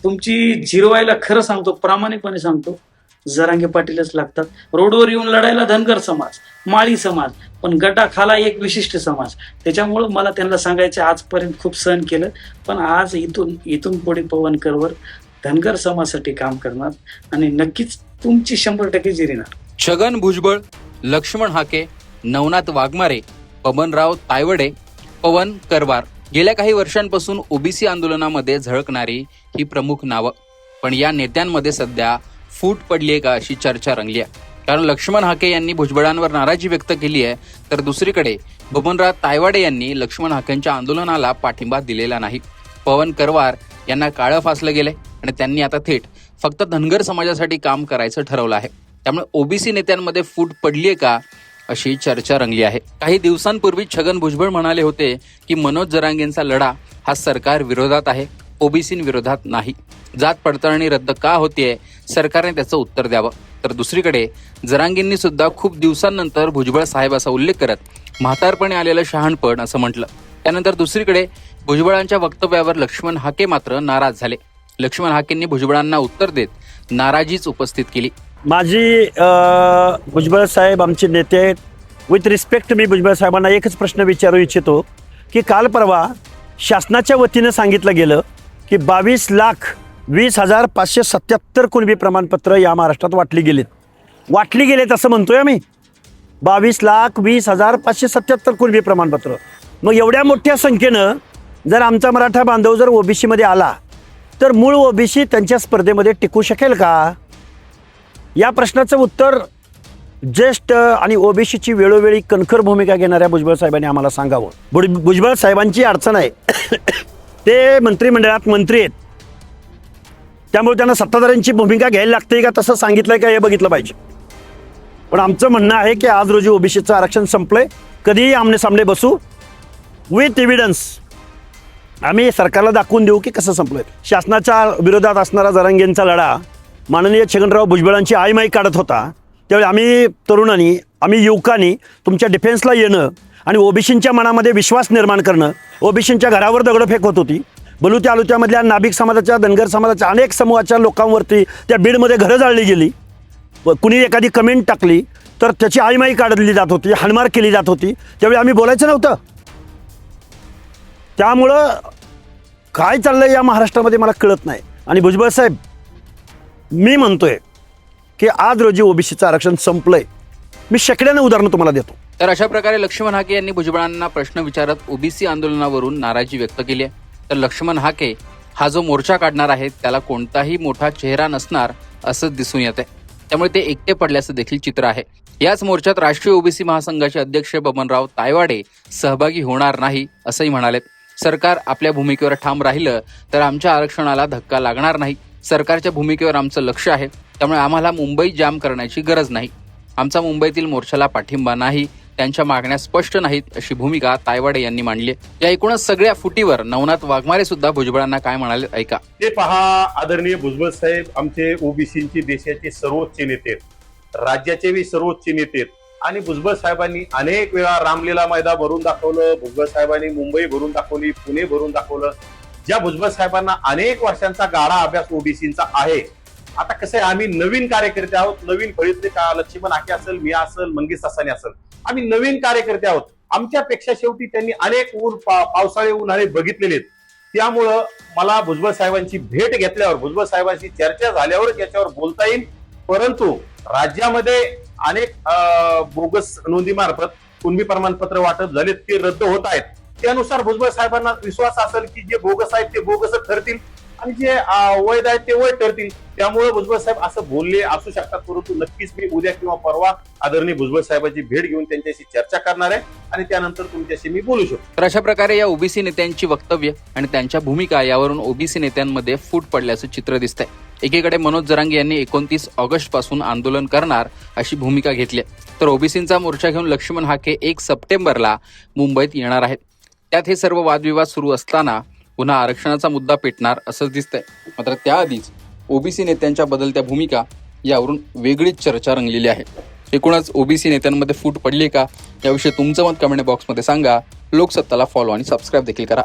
तुमची जिरवायला खरं सांगतो, प्रामाणिकपणे सांगतो, जरांगे पाटीलच लागतात. रोडवर येऊन लढायला धनगर समाज, माळी समाज, पण गटाखाला एक विशिष्ट समाज. त्याच्यामुळं मला त्यांना सांगायचं, आजपर्यंत खूप सहन केलं, पण आज इथून पुढे पवनकरवर धनगर समाजासाठी काम करणार आणि नक्कीच तुमची 100% जिरणार. छगन भुजबळ, लक्ष्मण हाके, नवनाथ वाघमारे, बबनराव तायवडे, पवन करवार गेल्या काही वर्षांपासून ओबीसी आंदोलनामध्ये झळकणारी ही प्रमुख नावं. पण या नेत्यांमध्ये सध्या फूट पडली आहे का अशी चर्चा रंगली आहे. कारण लक्ष्मण हाके यांनी भुजबळांवर नाराजी व्यक्त केली आहे, तर दुसरीकडे बबनराव तायवाडे यांनी लक्ष्मण हाकेंच्या आंदोलनाला पाठिंबा दिलेला नाही. पवन करवार यांना काळं फासलं गेलंय आणि त्यांनी आता थेट फक्त धनगर समाजासाठी काम करायचं ठरवलं आहे. त्यामुळे ओबीसी नेत्यांमध्ये फूट पडली आहे का अशी चर्चा रंगली आहे. काही दिवसांपूर्वी छगन भुजबळ म्हणाले होते की मनोज जरांगेंचा लढा हा सरकार विरोधात आहे, ओबीसींविरोधात नाही. जात पडताळणी रद्द का होतीये, सरकारने त्याचं उत्तर द्यावं. तर दुसरीकडे जरांगेंनी सुद्धा खूप दिवसांनंतर भुजबळ साहेब असा उल्लेख करत म्हातारपणे आलेलं शहाणपण असं म्हटलं. त्यानंतर दुसरीकडे भुजबळांच्या वक्तव्यावर लक्ष्मण हाके मात्र नाराज झाले. लक्ष्मण हाकेंनी भुजबळांना उत्तर देत नाराजीच उपस्थित केली. माझी भुजबळ साहेब आमचे नेते आहेत. विथ रिस्पेक्ट मी भुजबळ साहेबांना एकच प्रश्न विचारू इच्छितो की काल परवा शासनाच्या वतीनं सांगितलं गेलं की 22,20,577 कुणबी प्रमाणपत्र या महाराष्ट्रात वाटली गेलेत असं म्हणतोय आम्ही. 22,20,577 कुणबी प्रमाणपत्र. मग एवढ्या मोठ्या संख्येनं जर आमचा मराठा बांधव जर ओबीसीमध्ये आला तर मूळ ओबीसी त्यांच्या स्पर्धेमध्ये टिकू शकेल का? या प्रश्नाचं उत्तर ज्येष्ठ आणि ओबीसीची वेळोवेळी कणखर भूमिका घेणाऱ्या भुजबळ साहेबांनी आम्हाला सांगावं. भुजबळ साहेबांची अडचण आहे ते मंत्रिमंडळात मंत्री आहेत, त्यामुळे त्यांना सत्ताधाऱ्यांची भूमिका घ्यायला लागते का तसं सांगितलंय का हे बघितलं पाहिजे. पण आमचं म्हणणं आहे की आज रोजी ओबीसीचं आरक्षण संपलंय. कधीही आमने सामने बसू, विथ एव्हिडन्स आम्ही सरकारला दाखवून देऊ की कसं संपलंय. शासनाच्या विरोधात असणारा जरांगेंचा लढा माननीय छगनराव भुजबळांची आईमाई काढत होता, त्यावेळी आम्ही तरुणांनी, आम्ही युवकांनी तुमच्या डिफेन्सला येणं आणि ओबीसींच्या मनामध्ये विश्वास निर्माण करणं. ओबीसींच्या घरावर दगडफेक होत होती. बलुत्या आलुत्यामधल्या नाभिक समाजाच्या, धनगर समाजाच्या अनेक समूहाच्या लोकांवरती त्या बीडमध्ये घरं जाळली गेली. कुणी एखादी कमेंट टाकली तर त्याची आईमाई काढली जात होती, हाणमार केली जात होती. त्यावेळी आम्ही बोलायचं नव्हतं. त्यामुळं काय चाललंय या महाराष्ट्रामध्ये मला कळत नाही. आणि भुजबळ साहेब, मी म्हणतोय की आज रोजी ओबीसीचं आरक्षण संपलंय. मी शेकड्यानं उदाहरणं तुम्हाला देतो. तर अशा प्रकारे लक्ष्मण हाके यांनी भुजबळांना प्रश्न विचारत ओबीसी आंदोलनावरून नाराजी व्यक्त केली आहे. तर लक्ष्मण हाके हा जो मोर्चा काढणार आहे त्याला कोणताही मोठा चेहरा नसणार असंच दिसून येत आहे. त्यामुळे ते एकटे पडल्याचं देखील चित्र आहे. याच मोर्चात राष्ट्रीय ओबीसी महासंघाचे अध्यक्ष बबनराव तायवाडे सहभागी होणार नाही असंही म्हणालेत. सरकार आपल्या भूमिकेवर ठाम राहिलं तर आमच्या आरक्षणाला धक्का लागणार नाही. सरकारच्या भूमिकेवर आमचं लक्ष आहे, त्यामुळे आम्हाला मुंबई जाम करण्याची गरज नाही. आमचा मुंबईतील मोर्चाला पाठिंबा नाही, त्यांच्या मागण्या स्पष्ट नाहीत अशी भूमिका तायवाडे यांनी मांडली. या एकूणच सगळ्या फुटीवर नवनाथ वाघमारे सुद्धा भुजबळांना काय म्हणाले ऐका. ते पहा, आदरणीय भुजबळ साहेब आमचे ओबीसीचे देशाचे सर्वोच्च नेते आहेत, राज्याचे सर्वोच्च नेते आहेत. आणि भुजबळ साहेबांनी अनेक वेळा रामलीला मैदान भरून दाखवलं, भुजबळ साहेबांनी मुंबई भरून दाखवली, पुणे भरून दाखवलं. ज्या भुजबळ साहेबांना अनेक वर्षांचा गाढा अभ्यास ओबीसीचा आहे. आता कसं आहे, आम्ही नवीन कार्यकर्ते आहोत, नवीन फळीतले का लक्ष्मण हाके असेल, मी असेल, मंगेश सासाने असेल, आम्ही नवीन कार्यकर्ते आहोत. आमच्यापेक्षा शेवटी त्यांनी अनेक पावसाळे उन्हाळे बघितलेले आहेत. त्यामुळं मला भुजबळ साहेबांची भेट घेतल्यावर, भुजबळ साहेबांची चर्चा झाल्यावर याच्यावर बोलता येईल. परंतु राज्यामध्ये अनेक बोगस नोंदीमार्फत कुणबी प्रमाणपत्र वाटप झाले, ते रद्द होत आहेत. त्यानुसार भुजबळ साहेबांना विश्वास असेल की जे बोगस आहेत ते बोगस ठरतील आणि जे वैध आहेत ते वैध ठरतील. त्यामुळे भुजबळ साहेब असं बोलले असू शकतात. परंतु नक्कीच मी उद्या किंवा परवा आदरणीय भुजबळ साहेबांची भेट घेऊन त्यांच्याशी चर्चा करणार आहे आणि त्यानंतर तुमच्याशी मी बोलू शकतो. तर अशा प्रकारे या ओबीसी नेत्यांची वक्तव्य आणि त्यांच्या भूमिका यावरून ओबीसी नेत्यांमध्ये फूट पडल्याचं चित्र दिसतंय. एकीकडे मनोज जरांगे यांनी 29 ऑगस्ट पासून आंदोलन करणार अशी भूमिका घेतली, तर ओबीसींचा मोर्चा घेऊन लक्ष्मण हाके 1 सप्टेंबरला मुंबईत येणार आहेत. त्यात हे सर्व वादविवाद सुरू असताना पुन्हा आरक्षणाचा मुद्दा पेटणार असंच दिसतंय. मात्र त्याआधीच ओबीसी नेत्यांच्या बदलत्या भूमिका यावरून वेगळीच चर्चा रंगलेली आहे. एकूणच ओबीसी नेत्यांमध्ये फूट पडली का याविषयी तुमचं मत कमेंट बॉक्समध्ये सांगा. लोकसत्ताला फॉलो आणि सबस्क्राईब देखील करा.